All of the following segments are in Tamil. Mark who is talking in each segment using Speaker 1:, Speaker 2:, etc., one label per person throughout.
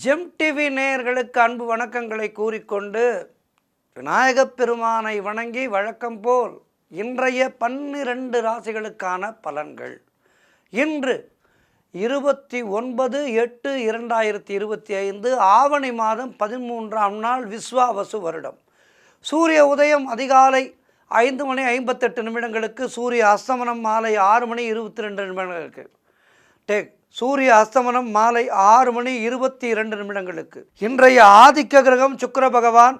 Speaker 1: ஜெம் டிவி நேயர்களுக்கு அன்பு வணக்கங்களை கூறிக்கொண்டு விநாயகப் பெருமானை வணங்கி வழக்கம் போல் இன்றைய 12 ராசிகளுக்கான பலன்கள். இன்று 29/8/2025 ஆவணி மாதம் 13ஆம் நாள் விஸ்வாவசு வருடம். சூரிய உதயம் அதிகாலை 5:58 சூரிய அஸ்தமனம் மாலை 6:22 சூரிய அஸ்தமனம் மாலை 6:22 இன்றைய ஆதிக்க கிரகம் சுக்கிர பகவான்.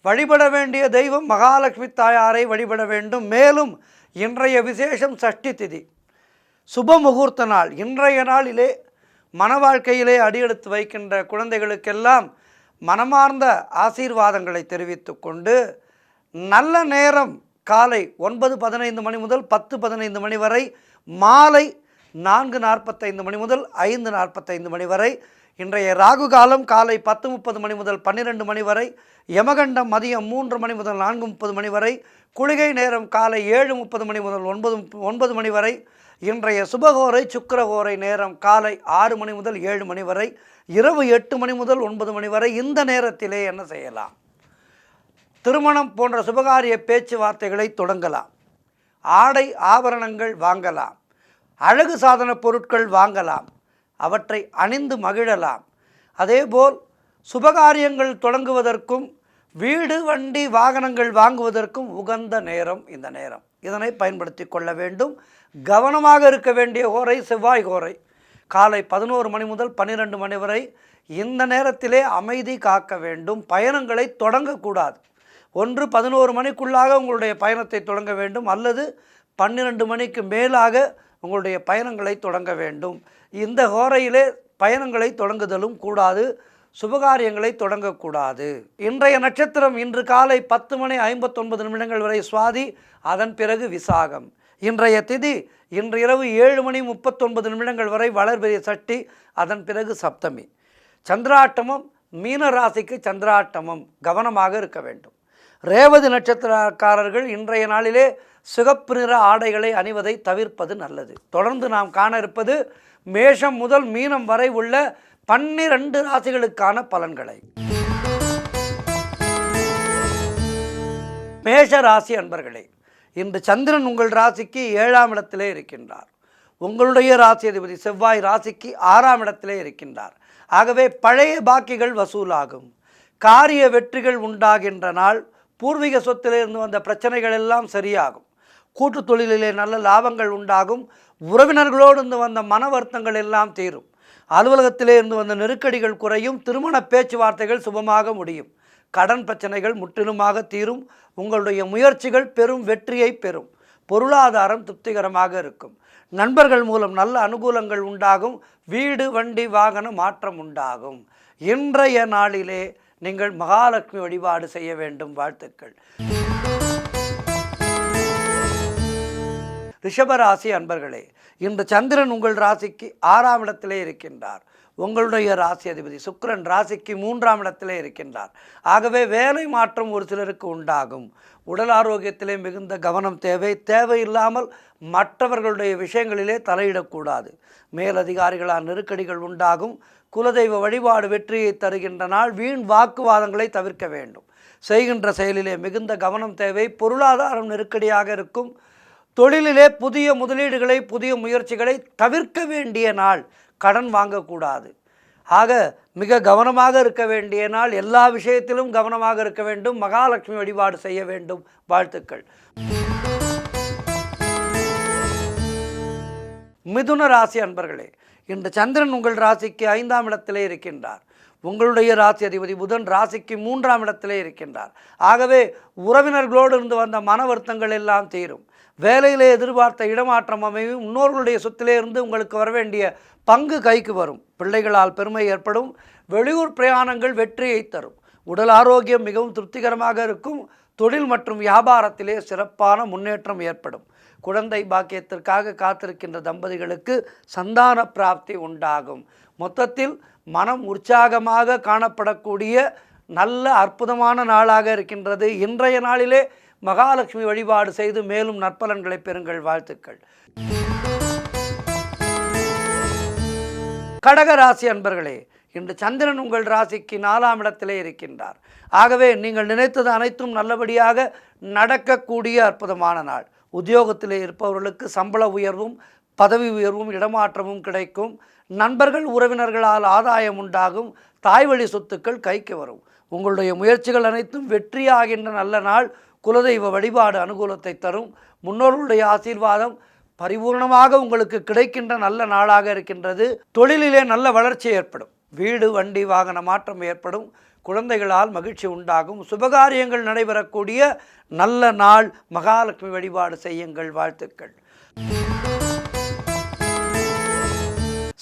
Speaker 1: வழிபட வேண்டிய தெய்வம் மகாலட்சுமி தாயாரை வழிபட வேண்டும். மேலும் இன்றைய விசேஷம் சஷ்டி திதி, சுப முகூர்த்த நாள். இன்றைய நாளிலே மன வாழ்க்கையிலே அடியெடுத்து வைக்கின்ற குழந்தைகளுக்கெல்லாம் மனமார்ந்த ஆசீர்வாதங்களை தெரிவித்து கொண்டு, நல்ல நேரம் காலை 9:15 முதல் 10:15 வரை, மாலை 4:45 முதல் 5:45 வரை. இன்றைய ராகு காலம் காலை 10:30 முதல் 12 வரை, யமகண்டம் மதியம் 3 முதல் 4:30 வரை, குளிகை நேரம் காலை 7:30 முதல் 9 வரை. இன்றைய சுபகோரை சுக்கிரகோரை நேரம் காலை 6 முதல் 7 வரை, இரவு 8 முதல் 9 வரை. இந்த நேரத்திலே என்ன செய்யலாம்? திருமணம் போன்ற சுபகாரிய பேச்சுவார்த்தைகளை தொடங்கலாம். ஆடை ஆபரணங்கள் வாங்கலாம். அழகு சாதன பொருட்கள் வாங்கலாம். அவற்றை அணிந்து மகிழலாம். அதேபோல் சுபகாரியங்கள் தொடங்குவதற்கும் வீடு வண்டி வாகனங்கள் வாங்குவதற்கும் உகந்த நேரம் இந்த நேரம். இதனை பயன்படுத்தி கொள்ள வேண்டும். கவனமாக இருக்க வேண்டிய கோரை செவ்வாய் கோரை. காலை 11 முதல் 12 வரை. இந்த நேரத்திலே அமைதி காக்க வேண்டும். பயணங்களை தொடங்கக்கூடாது. 11 மணிக்குள்ளாக உங்களுடைய பயணத்தை தொடங்க வேண்டும், அல்லது 12 மணிக்கு மேலாக உங்களுடைய பயணங்களை தொடங்க வேண்டும். இந்த ஹோரையிலே பயணங்களை தொடங்குதலும் கூடாது, சுபகாரியங்களை தொடங்கக்கூடாது. இன்றைய நட்சத்திரம் இன்று காலை 10:59 வரை சுவாதி, அதன் பிறகு விசாகம். இன்றைய திதி இன்று இரவு 7:39 வரை வளர்பிறை சஷ்டி, அதன் பிறகு சப்தமி. சந்திராட்டமம் மீன ராசிக்கு சந்திராட்டமம், கவனமாக இருக்க வேண்டும். ரேவதி நட்சத்திரக்காரர்கள் இன்றைய நாளிலே சிகப்பு நிற ஆடைகளை அணிவதை தவிர்ப்பது நல்லது. தொடர்ந்து நாம் காண இருப்பது மேஷம் முதல் மீனம் வரை உள்ள 12 ராசிகளுக்கான பலன்களை. மேஷ ராசி அன்பர்களே, இன்று சந்திரன் உங்கள் ராசிக்கு 7ஆம் இடத்திலே இருக்கின்றார். உங்களுடைய ராசி அதிபதி செவ்வாய் ராசிக்கு 6ஆம் இடத்திலே இருக்கின்றார். ஆகவே பழைய பாக்கிகள் வசூலாகும். காரிய வெற்றிகள் உண்டாகின்ற நாள். பூர்வீக சொத்திலிருந்து வந்த பிரச்சனைகள் எல்லாம் சரியாகும். கூட்டு தொழிலிலே நல்ல லாபங்கள் உண்டாகும். உறவினர்களோடு இருந்து வந்த மன வருத்தங்கள் எல்லாம் தீரும். அலுவலகத்திலே இருந்து வந்த நெருக்கடிகள் குறையும். திருமண பேச்சுவார்த்தைகள் சுபமாக முடியும். கடன் பிரச்சனைகள் முற்றிலுமாக தீரும். உங்களுடைய முயற்சிகள் பெரும் வெற்றியை பெறும். பொருளாதாரம் திருப்திகரமாக இருக்கும். நண்பர்கள் மூலம் நல்ல அனுகூலங்கள் உண்டாகும். வீடு வண்டி வாகன மாற்றம் உண்டாகும். இன்றைய நாளிலே நீங்கள் மகாலட்சுமி வழிபாடு செய்ய வேண்டும். வாழ்த்துக்கள். ரிஷபராசி அன்பர்களே, இன்று சந்திரன் உங்கள் ராசிக்கு 6ஆம் இடத்திலே இருக்கின்றார். உங்களுடைய ராசி அதிபதி சுக்கிரன் ராசிக்கு 3ஆம் இடத்திலே இருக்கின்றார். ஆகவே வேலை மாற்றம் ஒரு சிலருக்கு உண்டாகும். உடல் ஆரோக்கியத்திலே மிகுந்த கவனம் தேவை. தேவையில்லாமல் மற்றவர்களுடைய விஷயங்களிலே தலையிடக்கூடாது. மேலதிகாரிகளால் நெருக்கடிகள் உண்டாகும். குலதெய்வ வழிபாடு வெற்றியை தருகின்ற நாள். வீண் வாக்குவாதங்களை தவிர்க்க வேண்டும். செய்கின்ற செயலிலே மிகுந்த கவனம் தேவை. பொருளாதாரம் நெருக்கடியாக இருக்கும். தொழிலிலே புதிய முதலீடுகளை புதிய முயற்சிகளை தவிர்க்க வேண்டிய நாள். கடன் வாங்கக்கூடாது. ஆக மிக கவனமாக இருக்க வேண்டிய நாள். எல்லா விஷயத்திலும் கவனமாக இருக்க வேண்டும். மகாலட்சுமி வழிபாடு செய்ய வேண்டும். வாழ்த்துக்கள். மிதுன ராசி அன்பர்களே, இன்று சந்திரன் உங்கள் ராசிக்கு 5ஆம் இடத்திலே இருக்கின்றார். உங்களுடைய ராசி அதிபதி புதன் ராசிக்கு 3ஆம் இடத்திலே இருக்கின்றார். ஆகவே உறவினர்களோடு இருந்து வந்த மன வருத்தங்கள் எல்லாம் தீரும். வேலையிலே எதிர்பார்த்த இடமாற்றம் அமையும். முன்னோர்களுடைய சொத்திலே இருந்து உங்களுக்கு வர வேண்டிய பங்கு கைக்கு வரும். பிள்ளைகளால் பெருமை ஏற்படும். வெளியூர் பிரயாணங்கள் வெற்றியை தரும். உடல் ஆரோக்கியம் மிகவும் திருப்திகரமாக இருக்கும். தொழில் மற்றும் வியாபாரத்திலே சிறப்பான முன்னேற்றம் ஏற்படும். குழந்தை பாக்கியத்திற்காக காத்திருக்கின்ற தம்பதிகளுக்கு சந்தான பிராப்தி உண்டாகும். மொத்தத்தில் மனம் உற்சாகமாக காணப்படக்கூடிய நல்ல அற்புதமான நாளாக இருக்கின்றது. இன்றைய நாளிலே மகாலட்சுமி வழிபாடு செய்து மேலும் நற்பலன்களை பெறுங்கள். வாழ்த்துக்கள். கடக ராசி அன்பர்களே, இன்று சந்திரன் உங்கள் ராசிக்கு 4ஆம் இடத்திலே இருக்கின்றார். ஆகவே நீங்கள் நினைத்தது அனைத்தும் நல்லபடியாக நடக்கக்கூடிய அற்புதமான நாள். உத்தியோகத்திலே இருப்பவர்களுக்கு சம்பள உயர்வும் பதவி உயர்வும் இடமாற்றமும் கிடைக்கும். நண்பர்கள் உறவினர்களால் ஆதாயம் உண்டாகும். தாய்வழி சொத்துக்கள் கைக்கு வரும். உங்களுடைய முயற்சிகள் அனைத்தும் வெற்றியாகின்ற நல்ல நாள். குலதெய்வ வழிபாடு அனுகூலத்தை தரும். முன்னோர்களுடைய ஆசீர்வாதம் பரிபூர்ணமாக உங்களுக்கு கிடைக்கின்ற நல்ல நாளாக இருக்கின்றது. தொழிலிலே நல்ல வளர்ச்சி ஏற்படும். வீடு வண்டி வாகன மாற்றம் ஏற்படும். குழந்தைகளால் மகிழ்ச்சி உண்டாகும். சுபகாரியங்கள் நடைபெறக்கூடிய நல்ல நாள். மகாலட்சுமி வழிபாடு செய்யுங்கள். வாழ்த்துக்கள்.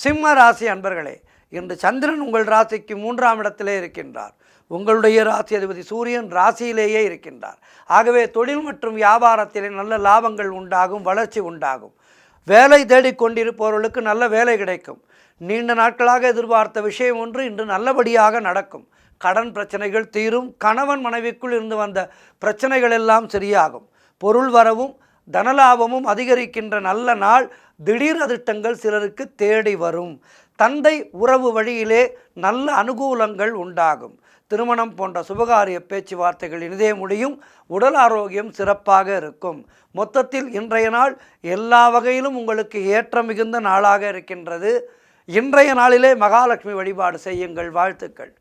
Speaker 1: சிம்ம ராசி அன்பர்களே, இன்று சந்திரன் உங்கள் ராசிக்கு 3ஆம் இடத்திலே இருக்கின்றார். உங்களுடைய ராசி அதிபதி சூரியன் ராசியிலேயே இருக்கின்றார். ஆகவே தொழில் மற்றும் வியாபாரத்திலே நல்ல லாபங்கள் உண்டாகும். வளர்ச்சி உண்டாகும். வேலை தேடிக்கொண்டிருப்பவர்களுக்கு நல்ல வேலை கிடைக்கும். நீண்ட நாட்களாக எதிர்பார்த்த விஷயம் ஒன்று இன்று நல்லபடியாக நடக்கும். கடன் பிரச்சனைகள் தீரும். கணவன் மனைவிக்குள் இருந்து வந்த பிரச்சனைகள் எல்லாம் சரியாகும். பொருள் வரவும் தனலாபமும் அதிகரிக்கின்ற நல்ல நாள். திடீர் அதிர்ஷ்டங்கள் சிலருக்கு தேடி வரும். தந்தை உறவு வழியிலே நல்ல அனுகூலங்கள் உண்டாகும். திருமணம் போன்ற சுபகாரிய பேச்சுவார்த்தைகள் இனிதே முடியும். உடல் ஆரோக்கியம் சிறப்பாக இருக்கும். மொத்தத்தில் இன்றைய நாள் எல்லா வகையிலும் உங்களுக்கு ஏற்ற மிகுந்த நாளாக இருக்கின்றது. இன்றைய நாளிலே மகாலட்சுமி வழிபாடு செய்யுங்கள். வாழ்த்துக்கள்.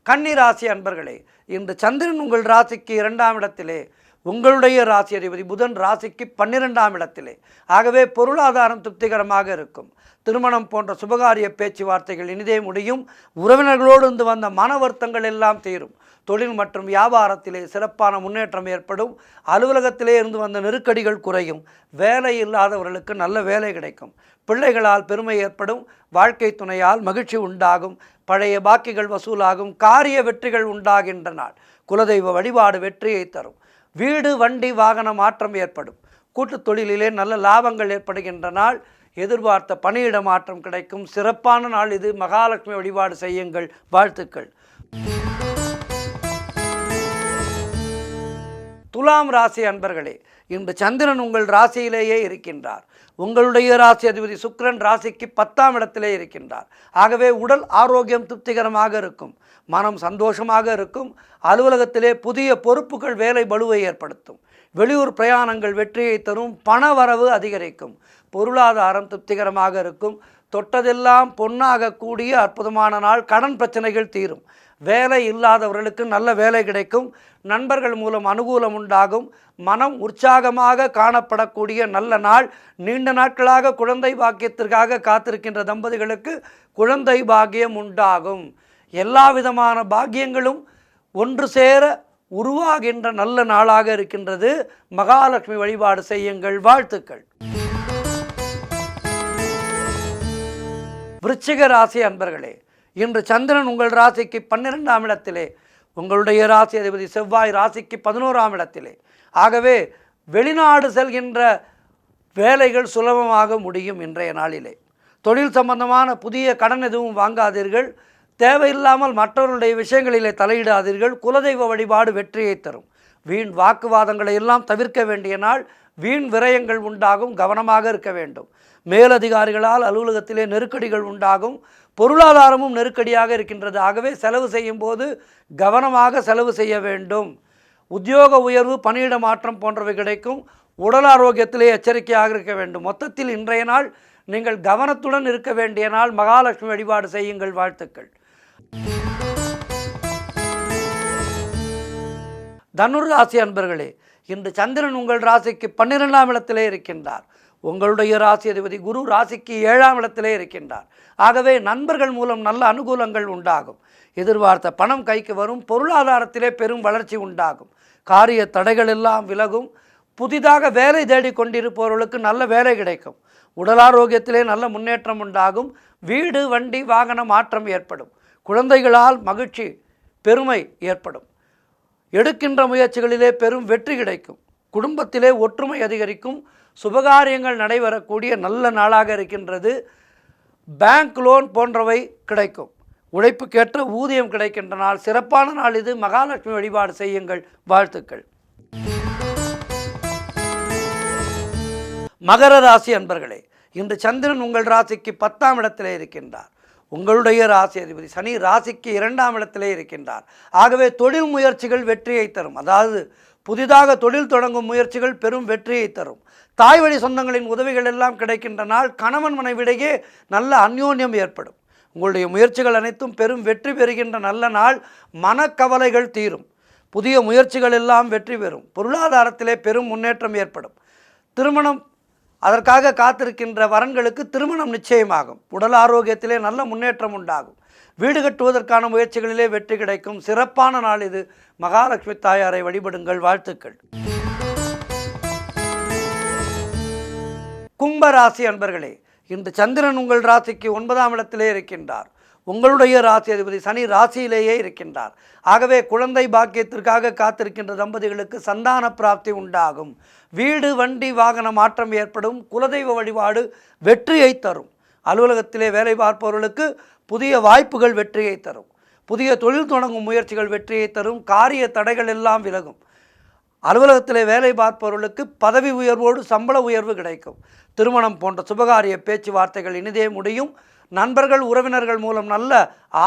Speaker 1: கன்னி ராசி அன்பர்களே, இன்று சந்திரன் உங்கள் ராசிக்கு 2ஆம் இடத்திலே, உங்களுடைய ராசி அதிபதி புதன் ராசிக்கு 12ஆம் இடத்திலே. ஆகவே பொருளாதாரம் திருப்திகரமாக இருக்கும். திருமணம் போன்ற சுபகாரிய பேச்சுவார்த்தைகள் இனிதே முடியும். உறவினர்களோடு இருந்து வந்த மன வருத்தங்கள் எல்லாம் தீரும். தொழில் மற்றும் வியாபாரத்திலே சிறப்பான முன்னேற்றம் ஏற்படும். அலுவலகத்திலே இருந்து வந்த நெருக்கடிகள் குறையும். வேலை இல்லாதவர்களுக்கு நல்ல வேலை கிடைக்கும். பிள்ளைகளால் பெருமை ஏற்படும். வாழ்க்கை துணையால் மகிழ்ச்சி உண்டாகும். பழைய பாக்கிகள் வசூலாகும். காரிய வெற்றிகள் உண்டாகின்ற நாள். குலதெய்வ வழிபாடு வெற்றியை தரும். வீடு வண்டி வாகன மாற்றம் ஏற்படும். கூட்டுத் தொழிலிலே நல்ல லாபங்கள் ஏற்படுகின்ற நாள். எதிர்பார்த்த பணியிட மாற்றம் கிடைக்கும். சிறப்பான நாள் இது. மகாலட்சுமி வழிபாடு செய்யுங்கள். வாழ்த்துக்கள். துலாம் ராசி அன்பர்களே, இன்று சந்திரன் உங்கள் ராசியிலேயே இருக்கின்றார். உங்களுடைய ராசி அதிபதி சுக்கிரன் ராசிக்கு 10ஆம் இடத்திலே இருக்கின்றார். ஆகவே உடல் ஆரோக்கியம் திருப்திகரமாக இருக்கும். மனம் சந்தோஷமாக இருக்கும். அலுவலகத்திலே புதிய பொறுப்புகள் வேலை பளுவை ஏற்படுத்தும். வெளியூர் பிரயாணங்கள் வெற்றியை தரும். பண வரவு அதிகரிக்கும். பொருளாதாரம் திருப்திகரமாக இருக்கும். தொட்டதெல்லாம் பொன்னாக கூடிய அற்புதமான நாள். கடன் பிரச்சனைகள் தீரும். வேலை இல்லாதவர்களுக்கு நல்ல வேலை கிடைக்கும். நண்பர்கள் மூலம் அனுகூலம் உண்டாகும். மனம் உற்சாகமாக காணப்படக்கூடிய நல்ல நாள். நீண்ட நாட்களாக குழந்தை பாக்கியத்திற்காக காத்திருக்கின்ற தம்பதிகளுக்கு குழந்தை பாக்கியம் உண்டாகும். எல்லா விதமான பாக்கியங்களும் ஒன்று சேர உருவாகின்ற நல்ல நாளாக இருக்கின்றது. மகாலட்சுமி வழிபாடு செய்யுங்கள். வாழ்த்துக்கள். விருச்சிக ராசி அன்பர்களே, இன்று சந்திரன் உங்கள் ராசிக்கு 12ஆம் இடத்திலே, உங்களுடைய ராசி அதிபதி செவ்வாய் ராசிக்கு 11ஆம் இடத்திலே. ஆகவே வெளிநாடு செல்கின்ற வேலைகள் சுலபமாக முடியும். இன்றைய நாளிலே தொழில் சம்பந்தமான புதிய கடன் எதுவும் வாங்காதீர்கள். தேவையில்லாமல் மற்றவர்களுடைய விஷயங்களிலே தலையிடாதீர்கள். குலதெய்வ வழிபாடு வெற்றியை தரும். வீண் வாக்குவாதங்களை எல்லாம் தவிர்க்க வேண்டிய நாள். வீண் விரயங்கள் உண்டாகும். கவனமாக இருக்க வேண்டும். மேலதிகாரிகளால் அலுவலகத்திலே நெருக்கடிகள் உண்டாகும். பொருளாதாரமும் நெருக்கடியாக இருக்கின்றது. ஆகவே செலவு செய்யும் போது கவனமாக செலவு செய்ய வேண்டும். உத்தியோக உயர்வு பணியிட மாற்றம் போன்றவை கிடைக்கும். உடல் ஆரோக்கியத்திலே எச்சரிக்கையாக இருக்க வேண்டும். மொத்தத்தில் இன்றைய நாள் நீங்கள் கவனத்துடன் இருக்க வேண்டிய நாள். மகாலட்சுமி வழிபாடு செய்யுங்கள். வாழ்த்துக்கள். தனுர் ராசி அன்பர்களே, இன்று சந்திரன் உங்கள் ராசிக்கு 12ஆம் இடத்திலே இருக்கின்றார். உங்களுடைய ராசி அதிபதி குரு ராசிக்கு 7ஆம் இடத்திலே இருக்கின்றார். ஆகவே நண்பர்கள் மூலம் நல்ல அனுகூலங்கள் உண்டாகும். எதிர்பார்த்த பணம் கைக்கு வரும். பொருளாதாரத்திலே பெரும் வளர்ச்சி உண்டாகும். காரிய தடைகள் எல்லாம் விலகும். புதிதாக வேலை தேடிக்கொண்டிருப்பவர்களுக்கு நல்ல வேலை கிடைக்கும். உடல் ஆரோக்கியத்திலே நல்ல முன்னேற்றம் உண்டாகும். வீடு வண்டி வாகன மாற்றம் ஏற்படும். குழந்தைகளால் மகிழ்ச்சி பெருமை ஏற்படும். எடுக்கின்ற முயற்சிகளிலே பெரும் வெற்றி கிடைக்கும். குடும்பத்திலே ஒற்றுமை அதிகரிக்கும். சுபகாரியங்கள் நடைபெறக்கூடிய நல்ல நாளாக இருக்கின்றது. பேங்க் லோன் போன்றவை கிடைக்கும். உழைப்புக்கேற்ற ஊதியம் கிடைக்கின்ற நாள். சிறப்பான நாள் இது. மகாலட்சுமி வழிபாடு செய்யுங்கள். வாழ்த்துக்கள். மகர ராசி அன்பர்களே, இன்று சந்திரன் உங்கள் ராசிக்கு 10ஆம் இடத்திலே இருக்கின்றார். உங்களுடைய ராசி அதிபதி சனி ராசிக்கு 2ஆம் இடத்திலே இருக்கின்றார். ஆகவே தொழில் முயற்சிகள் வெற்றியை தரும். அதாவது புதிதாக தொழில் தொடங்கும் முயற்சிகள் பெரும் வெற்றியை தரும். தாய் வழி சொந்தங்களின் உதவிகள் எல்லாம் கிடைக்கின்ற நாள். கணவன் மனைவிடையே நல்ல அந்யோன்யம் ஏற்படும். உங்களுடைய முயற்சிகள் அனைத்தும் பெரும் வெற்றி பெறுகின்ற நல்ல நாள். மனக்கவலைகள் தீரும். புதிய முயற்சிகள் எல்லாம் வெற்றி பெறும். பொருளாதாரத்திலே பெரும் முன்னேற்றம் ஏற்படும். திருமணம் அதற்காக காத்திருக்கின்ற வரன்களுக்கு திருமணம் நிச்சயமாகும். உடல் ஆரோக்கியத்திலே நல்ல முன்னேற்றம் உண்டாகும். வீடு கட்டுவதற்கான முயற்சிகளிலே வெற்றி கிடைக்கும். சிறப்பான நாள் இது. மகாலட்சுமி தாயாரை வழிபடுங்கள். வாழ்த்துக்கள். கும்பராசி அன்பர்களே, இன்று சந்திரன் உங்கள் ராசிக்கு 9ஆம் இடத்திலே இருக்கின்றார். உங்களுடைய ராசி அதிபதி சனி ராசியிலேயே இருக்கின்றார். ஆகவே குழந்தை பாக்கியத்திற்காக காத்திருக்கின்ற தம்பதிகளுக்கு சந்தான பிராப்தி உண்டாகும். வீடு வண்டி வாகன மாற்றம் ஏற்படும். குலதெய்வ வழிபாடு வெற்றியை தரும். அலுவலகத்திலே வேலை பார்ப்பவர்களுக்கு புதிய வாய்ப்புகள் வெற்றியை தரும். புதிய தொழில் தொடங்கும் முயற்சிகள் வெற்றியை தரும். காரிய தடைகள் எல்லாம் விலகும். அலுவலகத்திலே வேலை பார்ப்பவர்களுக்கு பதவி உயர்வோடு சம்பள உயர்வு கிடைக்கும். திருமணம் போன்ற சுபகாரிய பேச்சுவார்த்தைகள் இனிதே முடியும். நண்பர்கள் உறவினர்கள் மூலம் நல்ல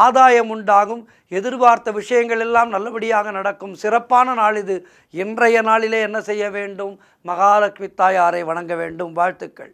Speaker 1: ஆதாயம் உண்டாகும். எதிர்பார்த்த விஷயங்கள் எல்லாம் நல்லபடியாக நடக்கும். சிறப்பான நாள் இது. இன்றைய நாளிலே என்ன செய்ய வேண்டும்? மகாலட்சுமி தாயாரை வணங்க வேண்டும். வாழ்த்துக்கள்.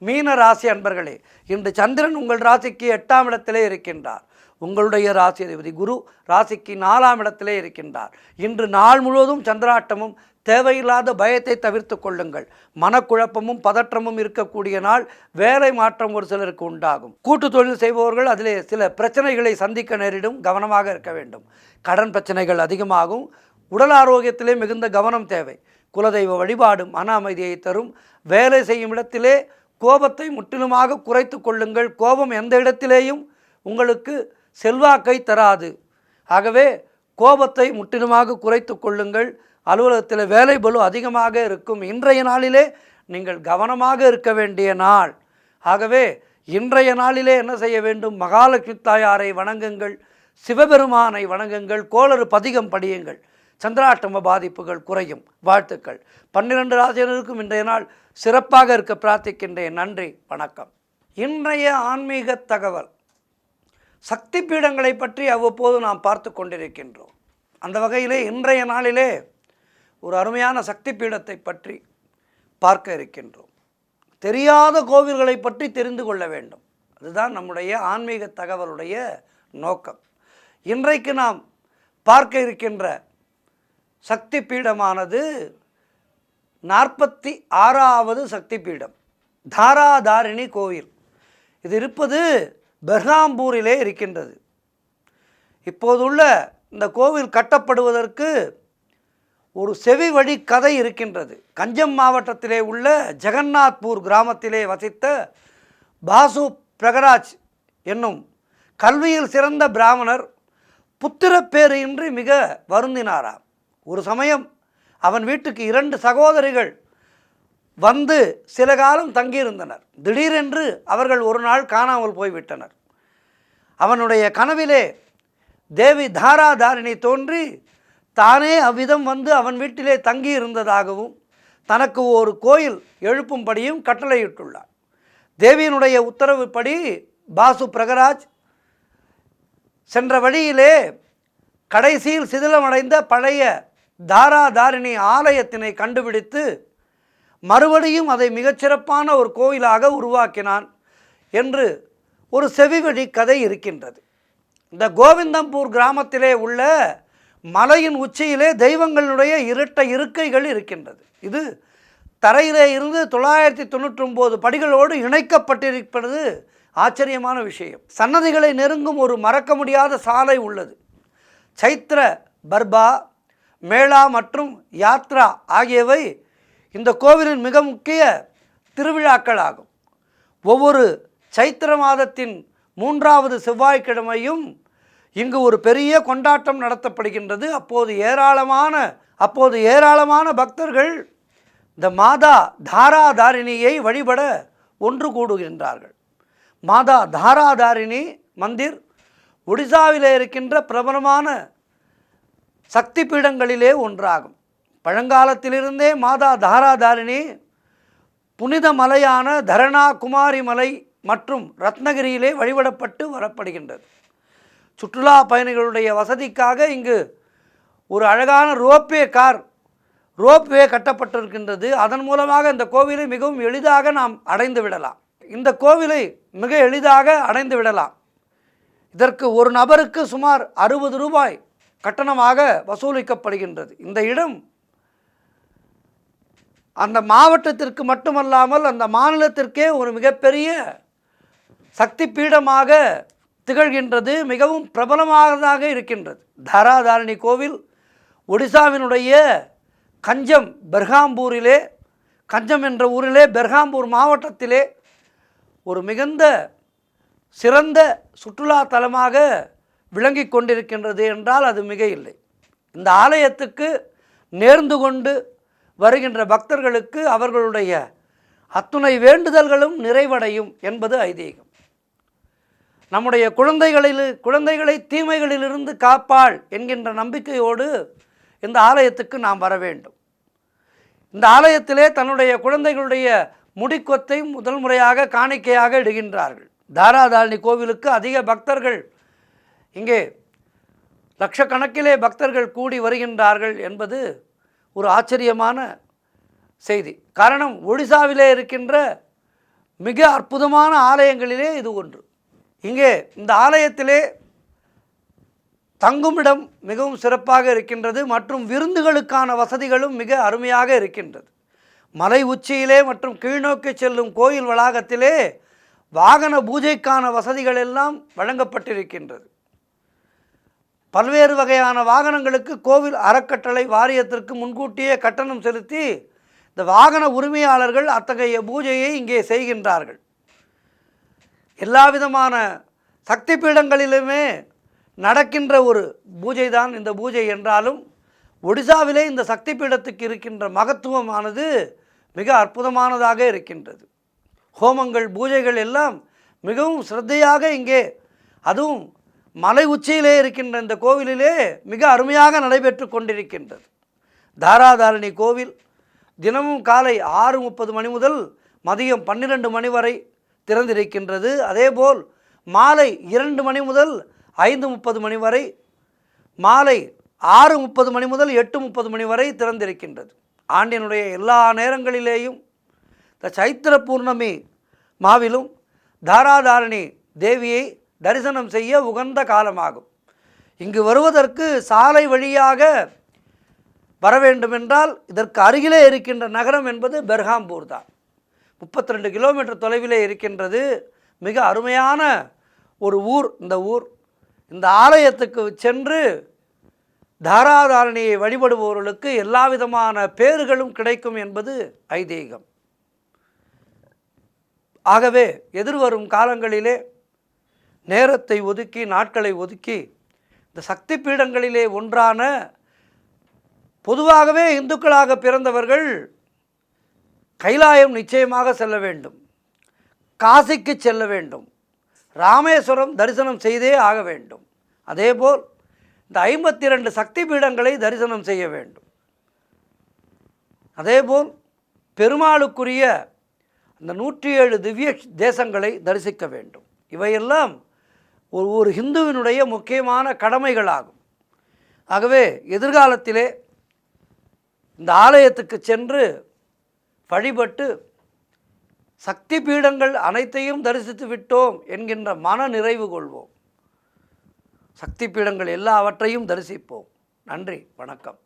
Speaker 1: மீன ராசி அன்பர்களே, இன்று சந்திரன் உங்கள் ராசிக்கு 8ஆம் இடத்திலே இருக்கின்றார். உங்களுடைய ராசி அதிபதி குரு ராசிக்கு 4ஆம் இடத்திலே இருக்கின்றார். இன்று நாள் முழுவதும் சந்திராட்டமும் தேவையில்லாத பயத்தை தவிர்த்து கொள்ளுங்கள். மனக்குழப்பமும் பதற்றமும் இருக்கக்கூடிய நாள். வேலை மாற்றம் ஒரு சிலருக்கு உண்டாகும். கூட்டு தொழில் செய்பவர்கள் அதிலே சில பிரச்சனைகளை சந்திக்க நேரிடும். கவனமாக இருக்க வேண்டும். கடன் பிரச்சனைகள் அதிகமாகும். உடல் ஆரோக்கியத்திலே மிகுந்த கவனம் தேவை. குலதெய்வ வழிபாடு மன அமைதியை தரும். வேலை செய்யும் இடத்திலே கோபத்தை முற்றிலுமாக குறைத்து கொள்ளுங்கள். கோபம் எந்த இடத்திலேயும் உங்களுக்கு செல்வாக்கை தராது. ஆகவே கோபத்தை முற்றிலுமாக குறைத்து கொள்ளுங்கள். அலுவலகத்தில் வேலை பளு அதிகமாக இருக்கும். இன்றைய நாளிலே நீங்கள் கவனமாக இருக்க வேண்டிய நாள். ஆகவே இன்றைய நாளிலே என்ன செய்ய வேண்டும்? மகாலட்சுமி தாயாரை வணங்குங்கள். சிவபெருமானை வணங்குங்கள். கோளறு பதிகம் படியுங்கள். சந்திராட்டம பாதிப்புகள் குறையும். வாழ்த்துக்கள். 12 ராசியினருக்கும் இன்றைய நாள் சிறப்பாக இருக்க பிரார்த்திக்கின்றேன். நன்றி, வணக்கம். இன்றைய ஆன்மீக தகவல். சக்தி பீடங்களை பற்றி அவ்வப்போது நாம் பார்த்து கொண்டிருக்கின்றோம். அந்த வகையிலே இன்றைய நாளிலே ஒரு அருமையான சக்தி பீடத்தை பற்றி பார்க்க இருக்கின்றோம். தெரியாத கோவில்களை பற்றி தெரிந்து கொள்ள வேண்டும். அதுதான் நம்முடைய ஆன்மீக தகவலுடைய நோக்கம். இன்றைக்கு நாம் பார்க்க இருக்கின்ற சக்தி பீடமானது 46வது சக்தி பீடம், தாராதாரிணி கோவில். இது இருப்பது பெர்ஹாம்பூரிலே இருக்கின்றது. இப்போதுள்ள இந்த கோவில் கட்டப்படுவதற்கு ஒரு செவி வழி கதை இருக்கின்றது. கஞ்சம் மாவட்டத்திலே உள்ள ஜெகநாத்பூர் கிராமத்திலே வசித்த பாசு பிரகராஜ் என்னும் கல்வியில் சிறந்த பிராமணர் புத்திரப்பேறு இன்றி மிக வருந்தினாராம். ஒரு சமயம் அவன் வீட்டுக்கு 2 சகோதரிகள் வந்து சில காலம் தங்கியிருந்தனர். திடீரென்று அவர்கள் ஒரு நாள் காணாமல் போய்விட்டனர். அவனுடைய கனவிலே தேவி தாராதாரிணி தோன்றி தானே அவ்விதம் வந்து அவன் வீட்டிலே தங்கியிருந்ததாகவும் தனக்கு ஒரு கோயில் எழுப்பும்படியும் கட்டளையிட்டுள்ளார். தேவியினுடைய உத்தரவுப்படி பாசு பிரகராஜ் சென்ற வழியிலே கடைசியில் சிதிலமடைந்த பழைய தாராதாரிணி ஆலயத்தினை கண்டுபிடித்து மறுபடியும் அதை மிகச்சிறப்பான ஒரு கோயிலாக உருவாக்கினான் என்று ஒரு செவிவழி கதை இருக்கின்றது. இந்த கோவிந்தம்பூர் கிராமத்திலே உள்ள மலையின் உச்சியிலே தெய்வங்களுடைய இருக்கைகள் இருக்கின்றது. இது தரையிலே இருந்து 999 படிகளோடு இணைக்கப்பட்டிருப்பது ஆச்சரியமான விஷயம். சன்னதிகளை நெருங்கும் ஒரு மறக்க முடியாத சாலை உள்ளது. சைத்ர பர்பா, மேளா மற்றும் யாத்ரா ஆகியவை இந்த கோவிலின் மிக முக்கிய திருவிழாக்கள் ஆகும். ஒவ்வொரு சைத்திர மாதத்தின் 3வது செவ்வாய்க்கிழமையும் இங்கு ஒரு பெரிய கொண்டாட்டம் நடத்தப்படுகின்றது. அப்போது ஏராளமான பக்தர்கள் இந்த மாதா தாராதாரிணியை வழிபட ஒன்று கூடுகின்றார்கள். மாதா தாராதாரிணி மந்திர் ஒடிசாவிலே இருக்கின்ற பிரபலமான சக்தி பீடங்களிலே ஒன்றாகும். பழங்காலத்திலிருந்தே மாதா தாராதாரிணி புனித மலையான தரணா குமாரி மலை மற்றும் ரத்னகிரியிலே வழிபடப்பட்டு வரப்படுகின்றது. சுற்றுலா பயணிகளுடைய வசதிக்காக இங்கு ஒரு அழகான ரோப்வே கட்டப்பட்டிருக்கின்றது. அதன் மூலமாக இந்த கோவிலை மிகவும் எளிதாக நாம் அடைந்து விடலாம். இந்த கோவிலை மிக எளிதாக அடைந்து விடலாம். இதற்கு ஒரு நபருக்கு சுமார் 60 ரூபாய் கட்டணமாக வசூலிக்கப்படுகின்றது. இந்த இடம் அந்த மாவட்டத்திற்கு மட்டுமல்லாமல் அந்த மாநிலத்திற்கே ஒரு மிகப்பெரிய சக்தி பீடமாக திகழ்கின்றது. மிகவும் பிரபலமானதாக இருக்கின்றது. தாராதாரிணி கோவில் ஒடிசாவினுடைய கஞ்சம் பெர்ஹாம்பூரிலே, கஞ்சம் என்ற ஊரிலே பெர்ஹாம்பூர் மாவட்டத்திலே ஒரு மிகுந்த சிறந்த சுற்றுலா தலமாக விளங்கி கொண்டிருக்கின்றது என்றால் அது மிக இல்லை. இந்த ஆலயத்துக்கு நேர்ந்து கொண்டு வருகின்ற பக்தர்களுக்கு அவர்களுடைய அத்துணை வேண்டுதல்களும் நிறைவடையும் என்பது ஐதீகம். நம்முடைய குழந்தைகளை தீமைகளிலிருந்து காப்பாள் என்கின்ற நம்பிக்கையோடு இந்த ஆலயத்துக்கு நாம் வர வேண்டும். இந்த ஆலயத்திலே தன்னுடைய குழந்தைகளுடைய முடிக்கொத்தை முதல் முறையாக காணிக்கையாக இடுகின்றார்கள். தாராதாரிணி கோவிலுக்கு அதிக பக்தர்கள், இங்கே லட்சக்கணக்கிலே பக்தர்கள் கூடி வருகின்றார்கள் என்பது ஒரு ஆச்சரியமான செய்தி. காரணம், ஒடிசாவிலே இருக்கின்ற மிக அற்புதமான ஆலயங்களிலே இது ஒன்று. இங்கே இந்த ஆலயத்திலே தங்குமிடம் மிகவும் சிறப்பாக இருக்கின்றது மற்றும் விருந்துகளுக்கான வசதிகளும் மிக அருமையாக இருக்கின்றது. மலை உச்சியிலே மற்றும் கீழ்நோக்கி செல்லும் கோயில் வளாகத்திலே வாகன பூஜைக்கான வசதிகள் எல்லாம் வழங்கப்பட்டிருக்கின்றது. பல்வேறு வகையான வாகனங்களுக்கு கோவில் அறக்கட்டளை வாரியத்திற்கு முன்கூட்டியே கட்டணம் செலுத்தி இந்த வாகன உரிமையாளர்கள் அத்தகைய பூஜையை இங்கே செய்கின்றார்கள். எல்லா விதமான சக்தி பீடங்களிலுமே நடக்கின்ற ஒரு பூஜை தான் இந்த பூஜை என்றாலும் ஒடிசாவிலே இந்த சக்தி பீடத்துக்கு இருக்கின்ற மகத்துவமானது மிக அற்புதமானதாக இருக்கின்றது. ஹோமங்கள் பூஜைகள் எல்லாம் மிகவும் சிரத்தையாக இங்கே, அதுவும் மலை உச்சியிலே இருக்கின்ற இந்த கோவிலிலே மிக அருமையாக நடைபெற்று கொண்டிருக்கின்றது. தாராதாரிணி கோவில் தினமும் காலை 6:30 மணி முதல் மதியம் 12 மணி வரை திறந்திருக்கின்றது. அதேபோல் மாலை 2 மணி முதல் 5:30 மணி வரை, மாலை 6:30 மணி முதல் 8:30 மணி வரை திறந்திருக்கின்றது. ஆண்டினுடைய எல்லா நேரங்களிலேயும் இந்த சைத்திர பூர்ணமி மாவிலும் தாராதாரிணி தேவியை தரிசனம் செய்ய உகந்த காலமாகும். இங்கு வருவதற்கு சாலை வழியாக வர வேண்டுமென்றால் இதற்கு அருகிலே இருக்கின்ற நகரம் என்பது பெர்ஹாம்பூர் தான். 32 கிலோமீட்டர் தொலைவிலே இருக்கின்றது. மிக அருமையான ஒரு ஊர் இந்த ஊர். இந்த ஆலயத்துக்கு சென்று தாராதாரணியை வழிபடுபவர்களுக்கு எல்லா விதமான பேறுகளும் கிடைக்கும் என்பது ஐதீகம். ஆகவே எதிர்வரும் காலங்களிலே நேரத்தை ஒதுக்கி, நாட்களை ஒதுக்கி இந்த சக்தி பீடங்களிலே ஒன்றான, பொதுவாகவே இந்துக்களாக பிறந்தவர்கள் கைலாயம் நிச்சயமாக செல்ல வேண்டும், காசிக்கு செல்ல வேண்டும், ராமேஸ்வரம் தரிசனம் செய்தே ஆக வேண்டும். அதேபோல் இந்த 52 சக்தி பீடங்களை தரிசனம் செய்ய வேண்டும். அதேபோல் பெருமாளுக்குரிய அந்த 107 திவ்ய தேசங்களை தரிசிக்க வேண்டும். இவையெல்லாம் ஒரு ஹிந்துவினுடைய முக்கியமான கடமைகளாகும். ஆகவே எதிர்காலத்திலே இந்த ஆலயத்துக்கு சென்று வழிபட்டு சக்தி பீடங்கள் அனைத்தையும் தரிசித்து விட்டோம் என்கின்ற மன நிறைவு கொள்வோம். சக்தி பீடங்கள் எல்லாவற்றையும் தரிசிப்போம். நன்றி, வணக்கம்.